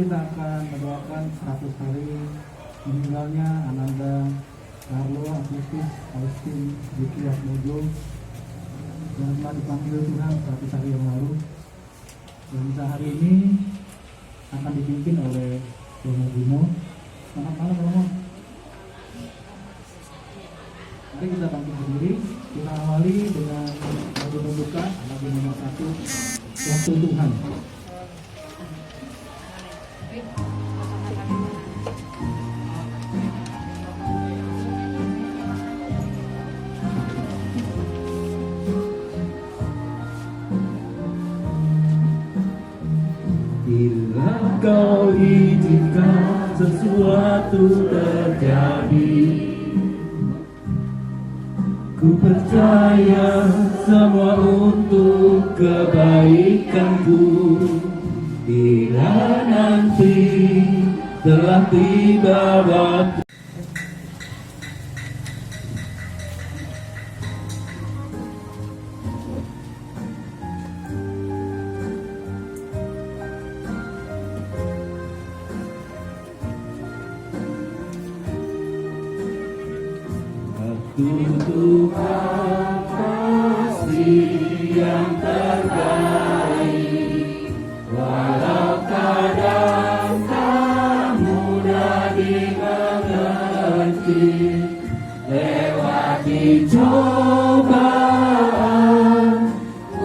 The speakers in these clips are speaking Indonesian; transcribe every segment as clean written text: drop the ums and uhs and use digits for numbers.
kita akan mendoakan 100 hari meninggalnya Ananda Carlo Agustus Austin Diki Atmojo yang telah dipanggil Tuhan 100 hari yang lalu. Dan hari ini akan dipimpin oleh Romo Bimo. Selamat malam Romo. Mari kita bangkit berdiri. Kita awali dengan lagu pembuka lagu nomor 1, Waktu Tuhan. Bila kau izinkan sesuatu terjadi, ku percaya semua untuk kebaikanku. Bila nanti telah tiba waktu, Tuhan pasti yang terbaik, walau kadang tak mudah dimengerti. Lewati cobaan,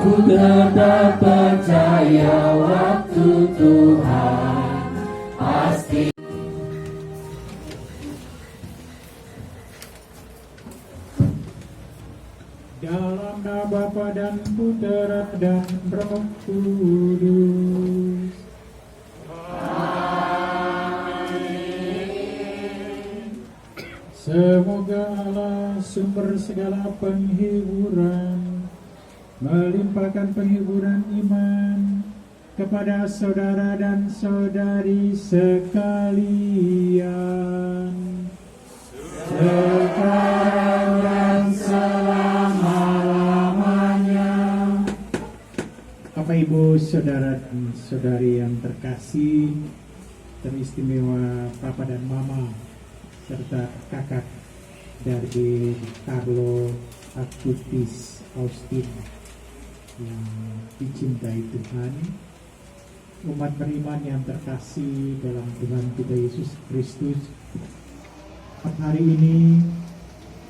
ku tetap percaya waktu Tuhan pasti. Dalam nama Bapa dan Putera dan Roh Kudus. Amin. Semoga Allah sumber segala penghiburan melimpahkan penghiburan iman kepada saudara dan saudari sekalian. Sekarang dan selama-lamanya. Bapak Ibu saudara dan saudari yang terkasih, teristimewa Papa dan Mama serta kakak dari Carlo Agustus Austin yang dicintai Tuhan, umat beriman yang terkasih dalam Tuhan kita Yesus Kristus. Hari ini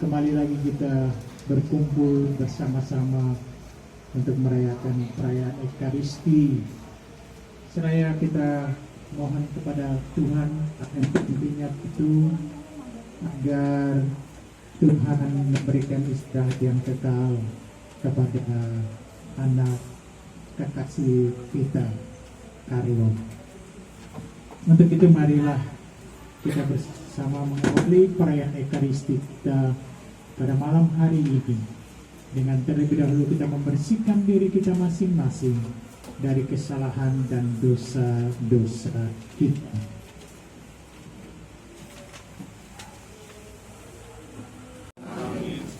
kembali lagi kita berkumpul bersama-sama untuk merayakan perayaan Ekaristi. Seraya kita mohon kepada Tuhan akan pimpinnya itu agar Tuhan memberikan istirahat yang kekal kepada anak kekasih kita, Carlo. Untuk itu marilah kita bersama mengawali perayaan Ekaristi kita pada malam hari ini dengan terlebih dahulu kita membersihkan diri kita masing-masing dari kesalahan dan dosa-dosa kita.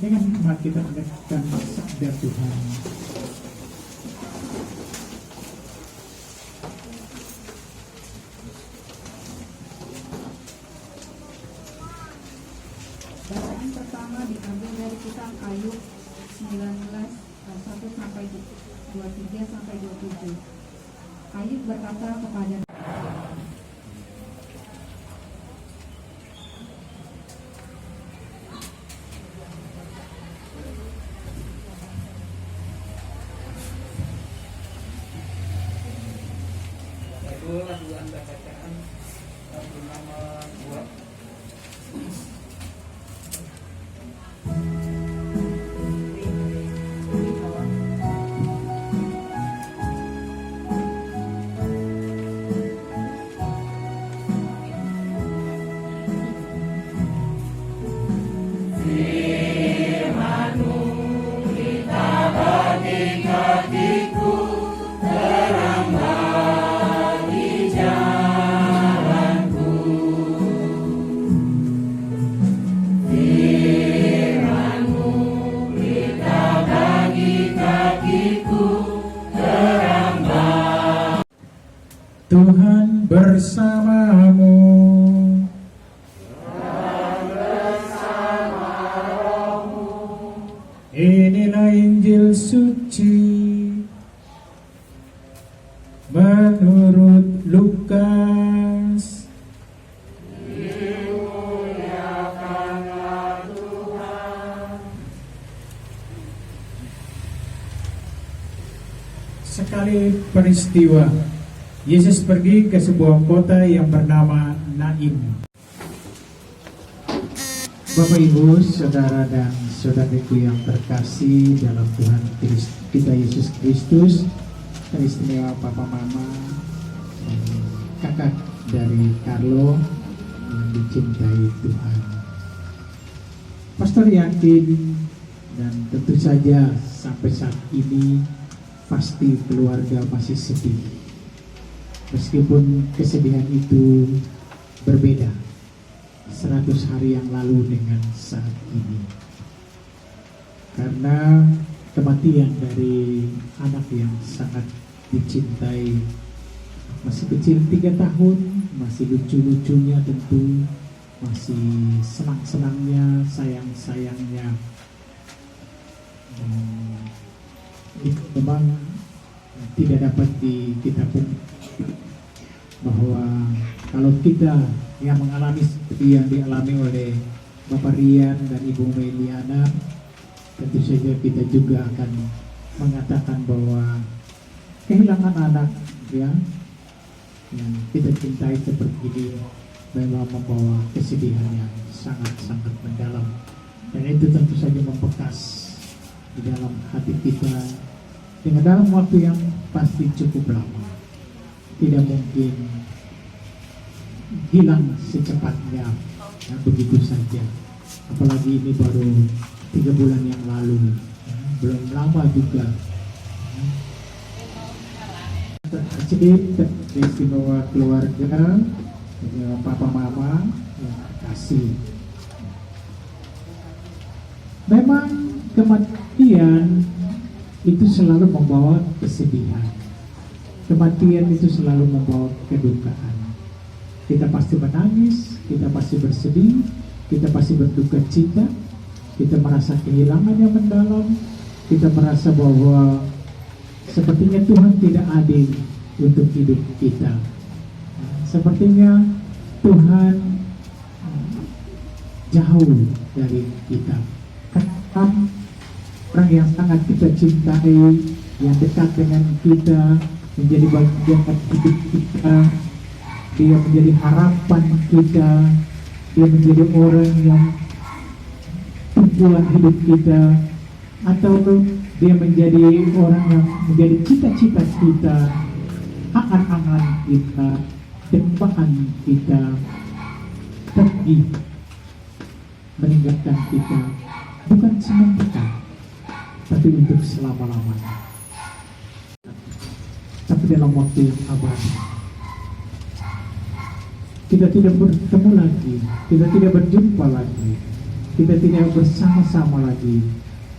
Dengan hikmat kita mendengarkan sabda Tuhan. Bacaan pertama diambil dari kitab Ayub 19 1 sampai 23 sampai 27. Ayub berkata kepada bacaan lagu nomor 2. terang bagi jalanku. Inilah Injil suci menurut Lukas. Sekali peristiwa, Yesus pergi ke sebuah kota yang bernama Naim. Bapak Ibu, saudara dan saudariku yang terkasih dalam Tuhan kita Yesus Kristus, teristimewa Papa Mama, kakak dari Carlo yang dicintai Tuhan. Pastor yakin dan tentu saja sampai saat ini pasti keluarga masih sedih. Meskipun kesedihan itu berbeda 100 hari yang lalu dengan saat ini. Karena kematian dari anak yang sangat dicintai, masih kecil 3 tahun, masih lucu-lucunya tentu, masih senang-senangnya, sayang-sayangnya. Itu memang tidak dapat kita pungkiri bahwa kalau kita yang mengalami seperti yang dialami oleh Bapak Rian dan Ibu Meliana, tentu saja kita juga akan mengatakan bahwa kehilangan anak ya yang kita cintai seperti ini memang membawa kesedihan yang sangat-sangat mendalam, dan itu tentu saja membekas di dalam hati kita dengan dalam waktu yang pasti cukup lama. Tidak mungkin hilang secepatnya ya, begitu saja. Apalagi ini baru 3 bulan yang lalu, ya, belum lama juga. Sedih istimewa keluarga, Papa Mama yang kasih. Memang kematian itu selalu membawa kesedihan. Kematian itu selalu membawa kedukaan. Kita pasti menangis, kita pasti bersedih, kita pasti berduka cita, kita merasa kehilangan yang mendalam, kita merasa bahwa sepertinya Tuhan tidak adil untuk hidup kita. Sepertinya Tuhan jauh dari kita. Karena orang yang sangat kita cintai, yang dekat dengan kita, menjadi bagian dari hidup kita, dia menjadi harapan kita, dia menjadi orang yang tumpuan hidup kita, atau dia menjadi orang yang menjadi cita-cita kita, angan-angan kita, dambaan kita, pergi meninggalkan kita, bukan sementara, tapi untuk selama-lamanya, tapi dalam waktu yang abadi. Kita tidak bertemu lagi, kita tidak berjumpa lagi, kita tidak bersama-sama lagi,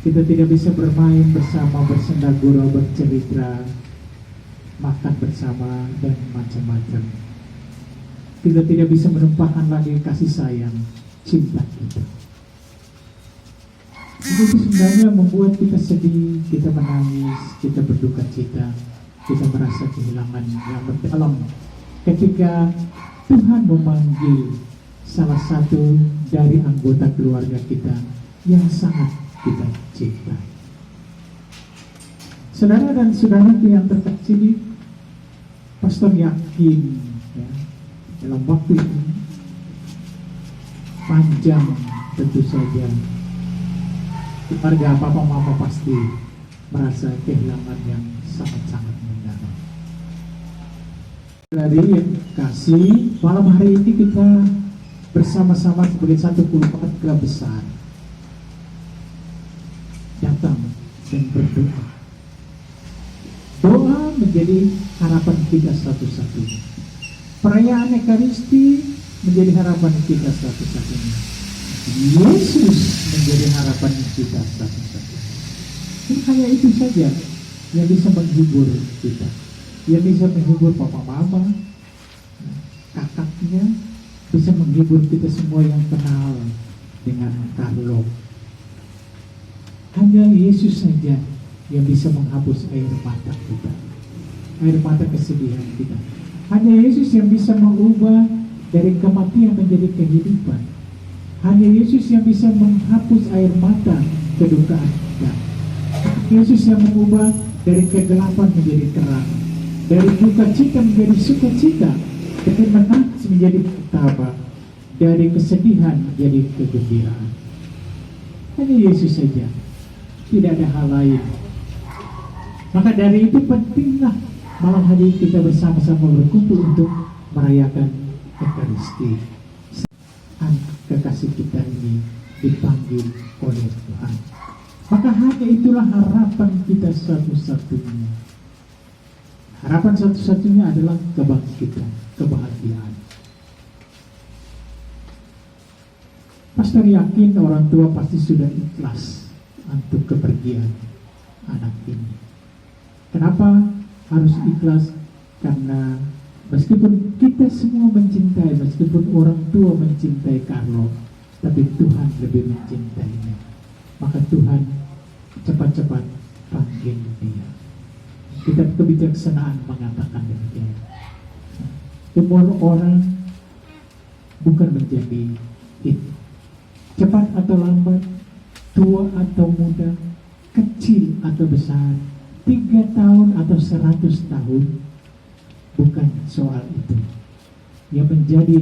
kita tidak bisa bermain bersama, bersenda gurau, bercerita, makan bersama, dan macam-macam. Kita tidak bisa menumpahkan lagi kasih sayang, cinta kita. Itu sebenarnya membuat kita sedih, kita menangis, kita berduka cita, kita merasa kehilangan yang mendalam ketika Tuhan memanggil salah satu dari anggota keluarga kita yang sangat kita cintai. Saudara dan saudaraku yang terkasih, pastor yakin ya, dalam waktu ini panjang tentu saja keluarga Papa Mama pasti merasa kehilangan yang sangat-sangat mendalam. Dari yang kasih, malam hari ini kita bersama-sama sebagai satu keluarga besar datang dan berdoa. Doa menjadi harapan kita satu-satunya. Perayaan Ekaristi menjadi harapan kita satu-satunya. Yesus menjadi harapan kita satu-satunya. Hanya itu saja yang bisa menghibur kita, yang bisa menghibur Papa Mama, kakaknya, bisa menghibur kita semua yang kenal dengan Carlo. Hanya Yesus saja yang bisa menghapus air mata kita, air mata kesedihan kita. Hanya Yesus yang bisa mengubah dari kematian menjadi kehidupan. Hanya Yesus yang bisa menghapus air mata kedukaan kita. Yesus yang mengubah dari kegelapan menjadi terang, dari duka cita menjadi sukacita, dari menangis menjadi tertawa, dari kesedihan menjadi kegembiraan. Hanya Yesus saja, tidak ada hal lain. Maka dari itu pentinglah malam hari kita bersama-sama berkumpul untuk merayakan Ekaristi. Anak kekasih kita ini dipanggil oleh Tuhan. Maka hanya itulah harapan kita satu-satunya. Harapan satu-satunya adalah kebangkitan, kebahagiaan. Pastor yakin orang tua pasti sudah ikhlas untuk kepergian anak ini. Kenapa harus ikhlas? Karena meskipun kita semua mencintai, meskipun orang tua mencintai Carlo, tapi Tuhan lebih mencintainya. Maka Tuhan cepat-cepat panggil dia. Kitab Kebijaksanaan mengatakan demikian. Umur orang bukan menjadi itu. Cepat atau lambat, tua atau muda, kecil atau besar, 3 tahun atau 100 tahun, bukan soal itu. Yang menjadi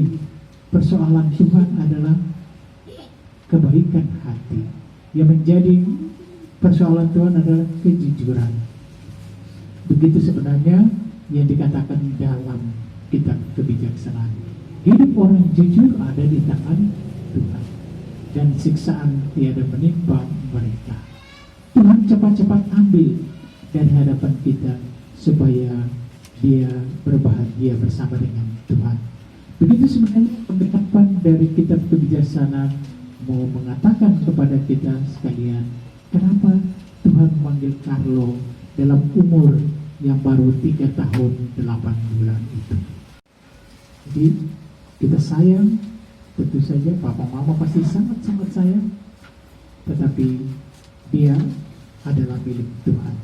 persoalan Tuhan adalah kebaikan hati. Yang menjadi persoalan Tuhan adalah kejujuran. Begitu sebenarnya yang dikatakan dalam kitab Kebijaksanaan. Hidup orang jujur ada di tangan Tuhan, dan siksaan tiada menimpa mereka. Tuhan cepat-cepat ambil dari hadapan kita supaya dia berbahagia bersama dengan Tuhan. Begitu sebenarnya pendekapan dari kitab Kebijaksanaan mau mengatakan kepada kita sekalian, kenapa Tuhan memanggil Carlo dalam umur yang baru 3 tahun 8 bulan itu. Jadi kita sayang, tentu saja papa mama pasti sangat-sangat sayang, tetapi dia adalah milik Tuhan.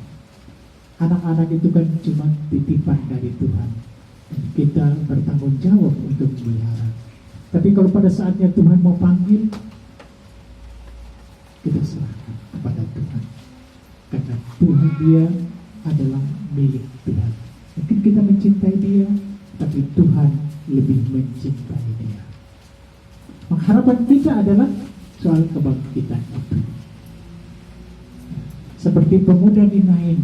Anak-anak itu kan cuma titipan dari Tuhan, dan kita bertanggung jawab untuk memelihara. Tapi kalau pada saatnya Tuhan mau panggil, kita serahkan kepada Tuhan, karena Tuhan dia adalah milik Tuhan. Mungkin kita mencintai dia, tapi Tuhan lebih mencintai dia. Harapan kita adalah soal kebangkitan itu. Seperti pemuda di Nain,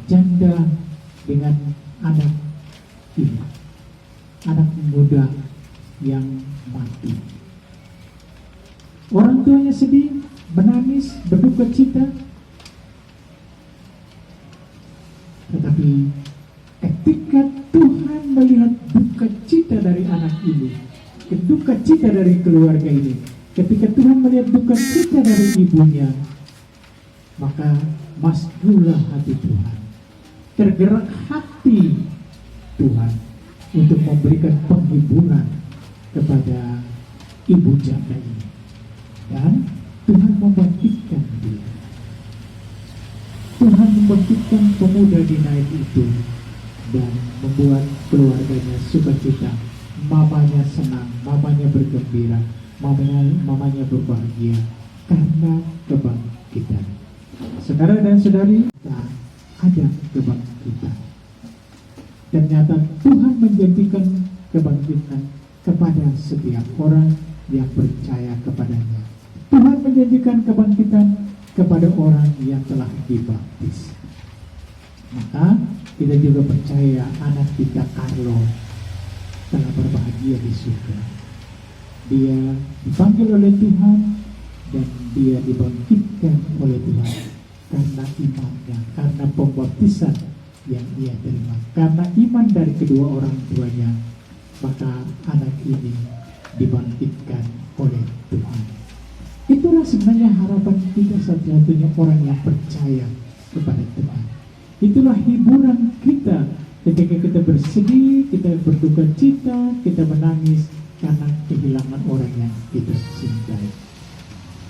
janda dengan anak ini, anak muda yang mati. Orang tuanya sedih, menangis, berduka cita. Tetapi ketika Tuhan melihat duka cita dari anak ini, duka cita dari keluarga ini, ketika Tuhan melihat duka cita dari ibunya, maka masdulah hati Tuhan, tergerak hati Tuhan untuk memberikan penghiburan kepada ibu janda ini. Dan Tuhan membangkitkan dia. Tuhan membangkitkan pemuda di Nain itu dan membuat keluarganya sukacita. Mamanya senang, mamanya bergembira, mamanya berbahagia karena kebangkitan. Saudara dan saudari, ada kebangkitan. Ternyata Tuhan menjanjikan kebangkitan kepada setiap orang yang percaya kepadanya. Tuhan menjanjikan kebangkitan kepada orang yang telah dibaptis. Maka kita juga percaya anak kita Carlo telah berbahagia di surga. Dia dipanggil oleh Tuhan dan dia dibangkitkan oleh Tuhan karena imannya, karena pembaptisan yang ia terima, karena iman dari kedua orang tuanya. Maka anak ini dibangkitkan oleh Tuhan. Itulah sebenarnya harapan kita satu-satunya orang yang percaya kepada Tuhan. Itulah hiburan kita ketika kita bersedih, kita berduka cita, kita menangis karena kehilangan orang yang kita cintai.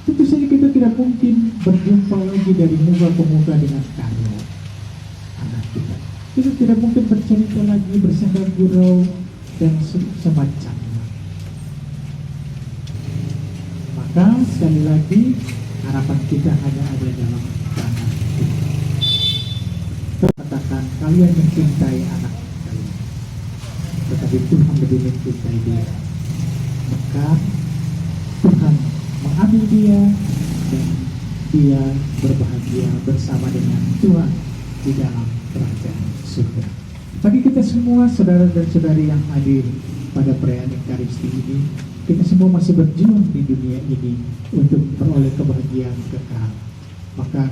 Itu tentu saja kita tidak mungkin berjumpa lagi dari muka ke muka dengan Carlo, anak kita. Kita tidak mungkin bercerita lagi, bersenda gurau dan semacamnya. Maka sekali lagi harapan kita hanya ada dalam tangan Tuhan. Katakan kalian mencintai anak kalian, tetapi Tuhan lebih mencintai dia. Maka Tuhan mengambil dia dan dia berbahagia bersama dengan Tuhan di dalam kerajaan surga. Bagi kita semua saudara dan saudari yang hadir pada perayaan Ekaristi ini, kita semua masih berjuang di dunia ini untuk beroleh kebahagiaan kekal. Maka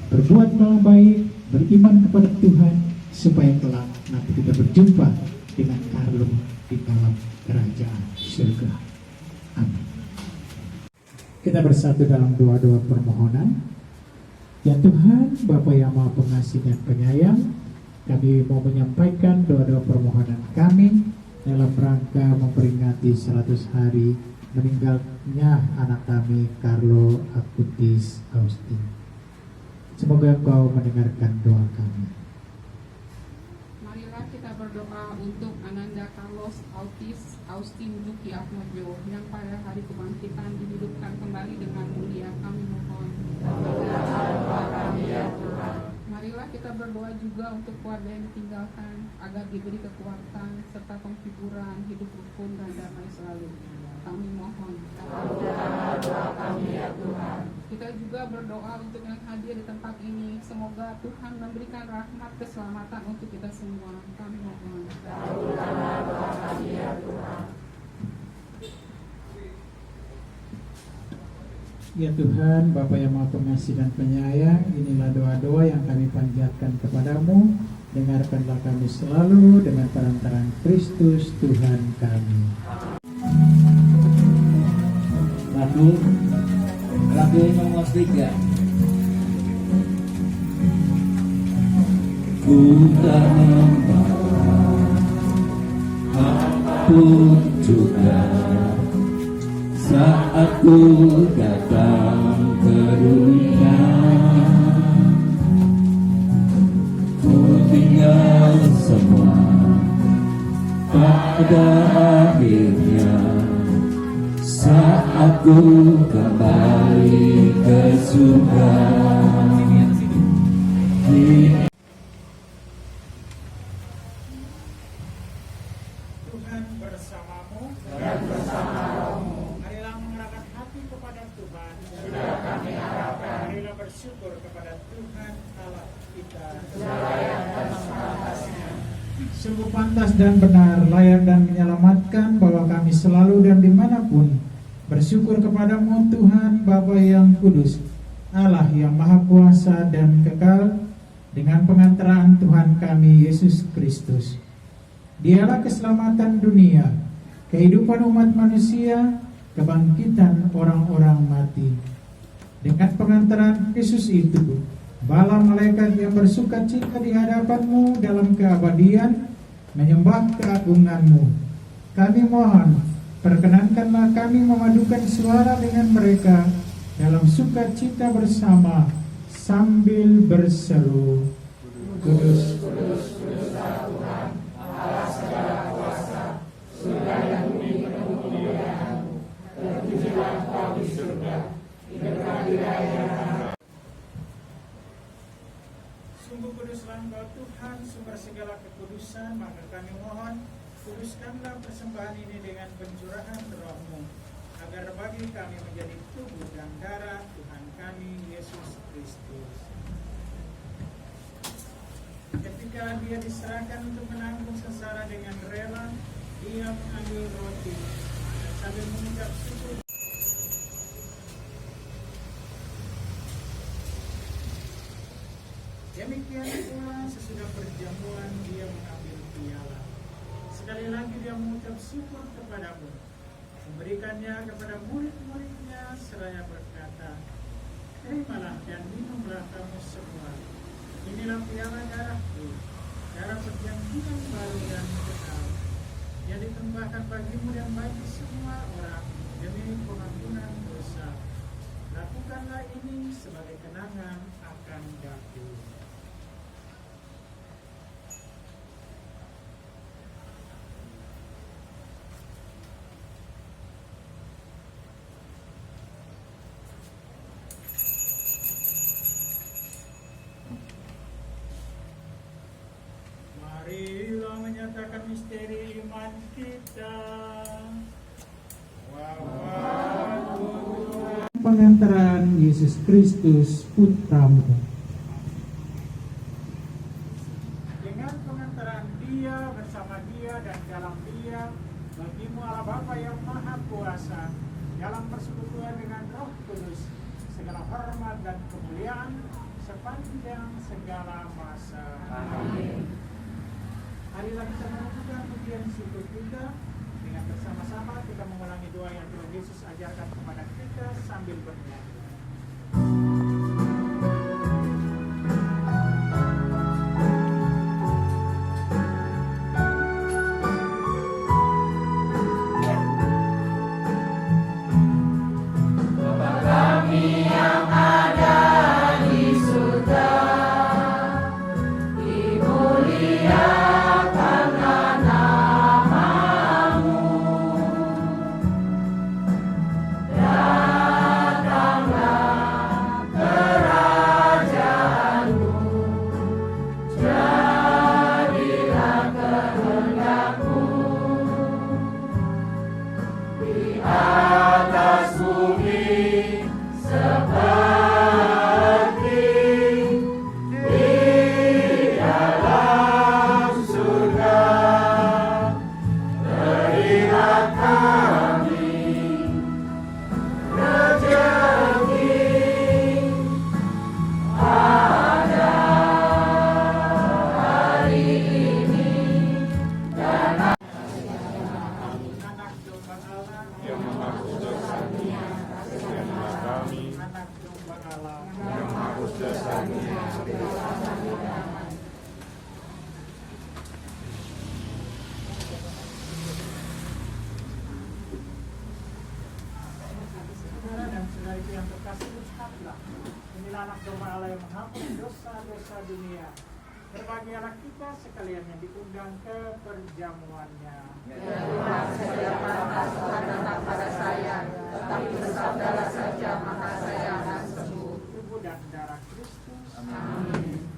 berbuatlah baik, beriman kepada Tuhan, supaya kelak nanti kita berjumpa dengan Carlo di dalam kerajaan surga. Amin. Kita bersatu dalam doa-doa permohonan. Ya Tuhan, Bapa yang Maha Pengasih dan Penyayang, kami mau menyampaikan doa-doa permohonan kami dalam rangka memperingati 100 hari meninggalnya anak kami Carlo Acutis Austin. Semoga Engkau mendengarkan doa kami. Marilah kita berdoa untuk Ananda Carlos Autis Austin Duki Atmojo yang pada hari kebangkitan dihidupkan kembali dengan mulia, kami mohon. Marilah kita berdoa juga untuk keluarga yang ditinggalkan agar diberi kekuatan serta penghiburan hidup rukun dan damai selalu, kami mohon. Kita juga berdoa untuk yang hadir di tempat ini, semoga Tuhan memberikan rahmat keselamatan untuk kita semua, kami mohon. Ya Tuhan, Bapa yang Maha Pengasih dan Penyayang, inilah doa-doa yang kami panjatkan kepadamu. Dengarkanlah kami selalu dengan perantaraan Kristus Tuhan kami. Lagu nomor 3. Ku tak membawa apapun juga saat ku datang ke dunia. Ku tinggal semua pada akhirnya saat ku kembali ke surga. Tuhan bersamamu dan bersamamu. Marilah mengerahkan hati kepada Tuhan. Sudah kami harapkan. Marilah bersyukur kepada Tuhan Allah kita. Layak dan sepantasnya. Sungguh pantas dan benar, layak dan menyelamatkan bahwa kami selalu dan dimanapun bersyukur kepadamu Tuhan Bapa yang kudus, Allah yang maha kuasa dan kekal, dengan pengantaraan Tuhan kami Yesus Kristus. Dialah keselamatan dunia, kehidupan umat manusia, kebangkitan orang-orang mati. Dengan pengantaran Yesus itu, bala malaikat yang bersuka cita di hadapanmu dalam keabadian menyembah keagunganmu. Kami mohon, perkenankanlah kami memadukan suara dengan mereka dalam sukacita bersama sambil berseru, Kudus, kudus, kuduslah Tuhan, Allah segala kuasa, surga dan bumi penuh kemuliaan-Mu. Terpujilah Engkau di surga, diberkatilah yang maha. Sungguh kuduslah Engkau Tuhan, sumber segala kekudusan, maka kami mohon, kuduskanlah persembahan ini dengan pencurahan Roh-Mu, agar bagi kami menjadi tubuh dan darah Tuhan kami Yesus Kristus. Ketika dia diserahkan untuk menanggung sengsara dengan rela, dia mengambil roti sambil mengucap syukur. Demikian pula sesudah perjamuan dia mengambil piala. Sekali lagi dia mengucap syukur kepadamu, memberikannya kepada murid-muridnya seraya berkata, terimalah dan minumlah kamu semua. Inilah piala darahku, darah perjanjian baru dan kekal, yang ditumpahkan bagimu dan bagi semua orang demi pengampunan dosa. Lakukanlah ini sebagai kenangan akan Daud. Marilah menyatakan misteri iman kita. Pengantaran Yesus Kristus Putramu. Dengan pengantaran Dia, bersama Dia, dan dalam Dia, bagimu Allah Bapa yang Maha Kuasa, dalam persekutuan dengan Roh Kudus, segala hormat dan kemuliaan sepanjang segala masa. Amin. Marilah kita melakukan pujian syukur kita. Dengan bersama-sama kita mengulangi doa yang Tuhan Yesus ajarkan kepada kita sambil bernyanyi. Yang terkasih, ucaplah, inilah anak domba Allah yang menghapus dosa-dosa dunia. Berbahagialah kita sekalian yang diundang ke perjamuannya. Janganlah saya pantas datang pada saya, tetapi bersabdalah saja maka saya akan sembuh. Tubuh dan darah Kristus. Amin.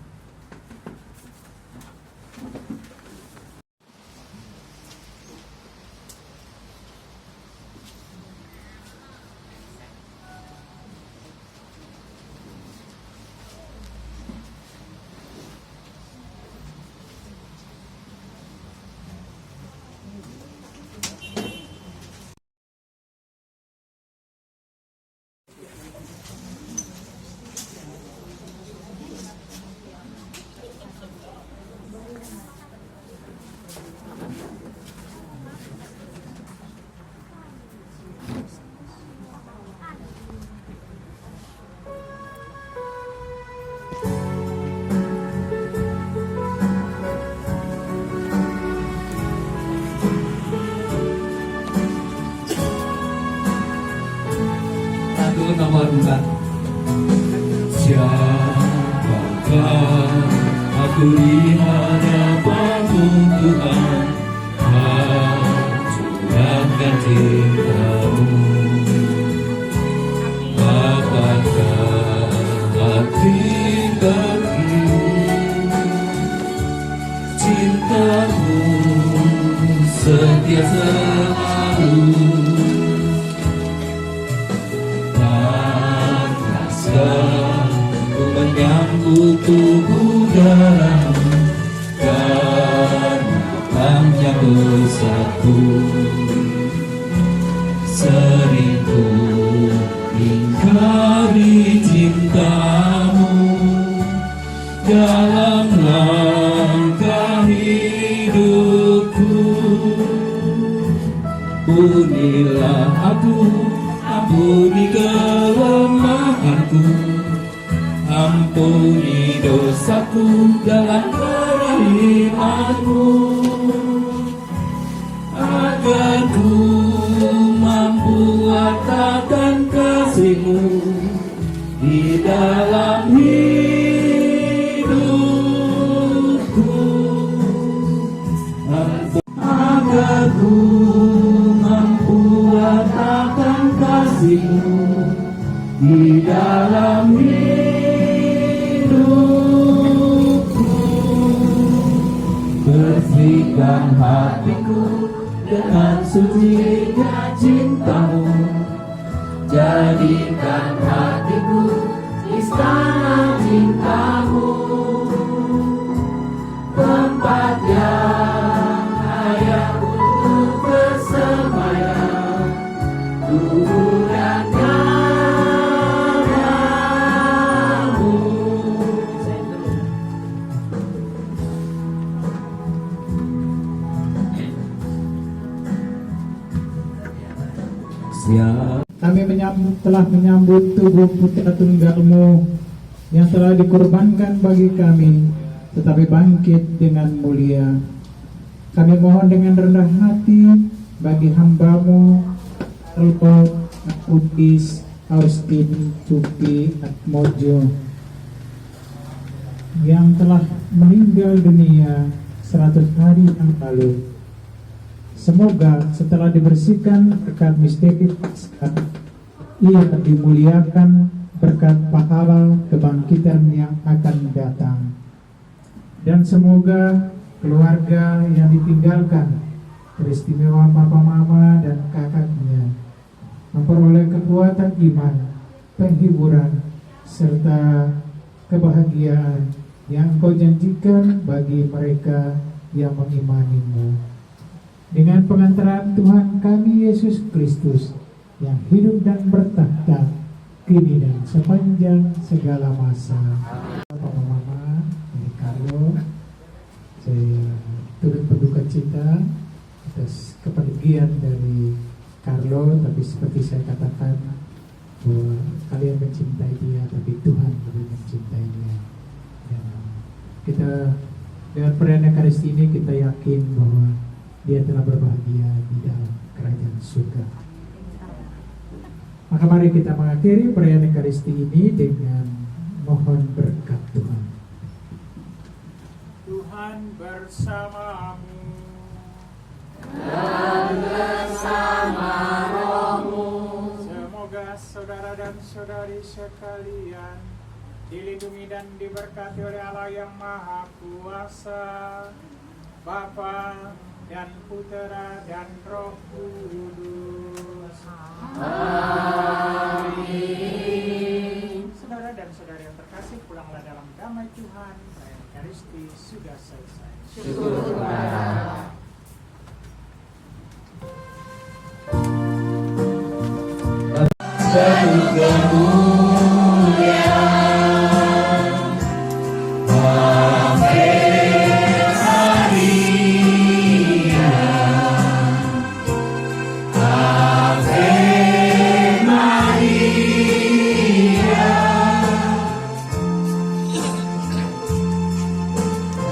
Nomor 4. Siapakah aku di hadapan-Mu Tuhan, curahkan cinta-Mu. Apakah hati bagimu, cinta-Mu setia selalu. Ku menyambut tubuh darah-Mu, karena panjang dosaku. Sering ku ingkari cinta-Mu dalam langkah hidupku. Ampunilah aku, ampuni kelemahanku, ampuni dosaku dalam kerahiman-Mu, agar ku mampu katakan kasih-Mu dalam hidupku, agar ku mampu rasakan kasih-Mu di dalam hidupku. Bersihkan hatiku dengan sucinya cinta-Mu, jadikan hatiku istana cinta-Mu, tempat yang layak untuk bersemayam, tubuh dan darah-Mu. Siap. Kami telah menyambut tubuh putra tunggal-Mu yang telah dikorbankan bagi kami, tetapi bangkit dengan mulia. Kami mohon dengan rendah hati bagi hamba-Mu, Alpo, Upis, Austin, Cupi, Atmojo, yang telah meninggal dunia 100 hari yang lalu. Semoga setelah dibersihkan berkat misteri Paskah, ia dimuliakan berkat pahala kebangkitan yang akan datang. Dan semoga keluarga yang ditinggalkan, teristimewa papa mama dan kakaknya, memperoleh kekuatan iman, penghiburan, serta kebahagiaan yang Engkau janjikan bagi mereka yang mengimani-Mu. Dengan pengantaran Tuhan kami Yesus Kristus yang hidup dan bertakhta kini dan sepanjang segala masa. Papa Mama, ini Carlo, saya turut berduka cita atas kepergian dari Carlo, tapi seperti saya katakan bahwa kalian mencintai dia, tapi Tuhan lebih mencintainya. Dan kita dengan perayaan Ekaristi ini kita yakin bahwa dia telah berbahagia di dalam kerajaan surga. Maka mari kita mengakhiri perayaan Ekaristi ini dengan mohon berkat Tuhan. Tuhan bersamamu Dan bersama rohmu, Semoga saudara dan saudari sekalian dilindungi dan diberkati oleh Allah yang Maha Kuasa, Bapa dan Putera dan Roh Kudus. amin. Saudara dan saudari yang terkasih, pulanglah dalam damai Tuhan. Perayaan Ekaristi sudah selesai. Syukur kepada Allah. Satu kemuliaan Ave Maria, Ave Maria,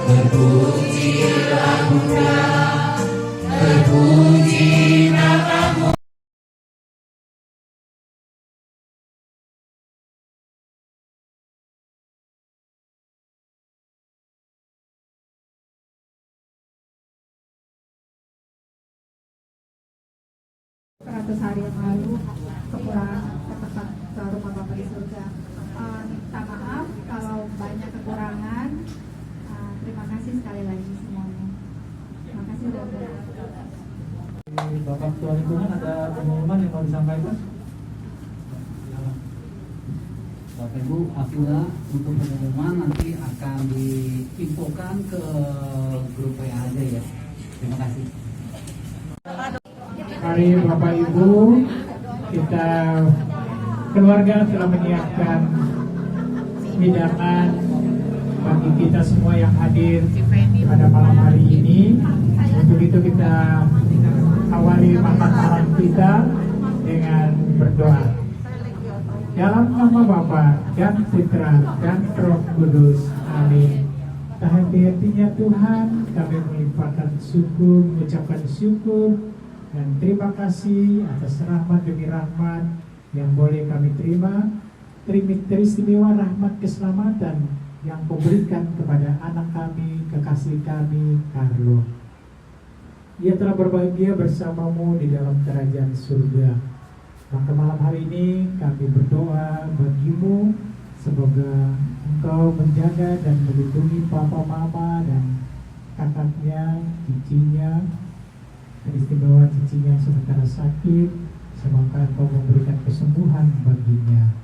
terpujilah Bunda, terpuji namamu. Ratus hari yang lalu kepulangan ke tempat ke rumah Bapa di surga. Minta maaf kalau banyak kekurangan. Terima kasih sekali lagi semuanya. Terima kasih sudah Bapak Ketua Lingkungan ada pengumuman yang mau disampaikan? Bapak Ibu, Afura untuk pengumuman nanti akan diinfokan ke grup WA aja ya. Terima kasih. Mari Bapak Ibu, kita keluarga telah menyiapkan hidangan bagi kita semua yang hadir pada malam hari ini. Untuk itu kita awali makan malam kita dengan berdoa. Dalam nama Bapa dan Putra dan Roh Kudus. Amin. Hati-hatinya Tuhan, kami melimpahkan syukur, mengucapkan syukur dan terima kasih atas rahmat demi rahmat yang boleh kami terima teristimewa rahmat keselamatan yang Kau berikan kepada anak kami, kekasih kami, Carlo. Ia telah berbahagia bersamamu di dalam kerajaan surga. Maka malam hari ini kami berdoa bagimu, semoga Engkau menjaga dan melindungi papa, mama, dan kakaknya, cicinya, teristimewa cicinya yang sementara sakit. Semoga Engkau memberikan kesembuhan baginya.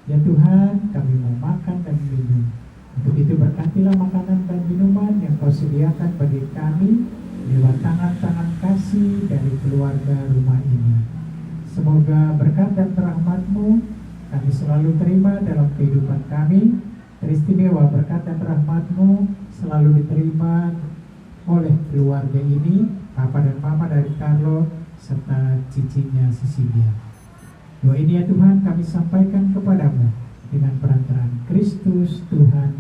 Ya Tuhan, kami mau makan dan minum. Untuk itu berkatilah makanan dan minuman yang Kau sediakan bagi kami lewat tangan-tangan kasih dari keluarga rumah ini. Semoga berkat dan rahmat-Mu kami selalu terima dalam kehidupan kami. Teristimewa berkat dan rahmat-Mu selalu diterima oleh keluarga ini, Papa dan Mama dari Carlo serta cicinya Cecilia. Doa ini ya Tuhan kami sampaikan kepadamu dengan perantaraan Kristus Tuhan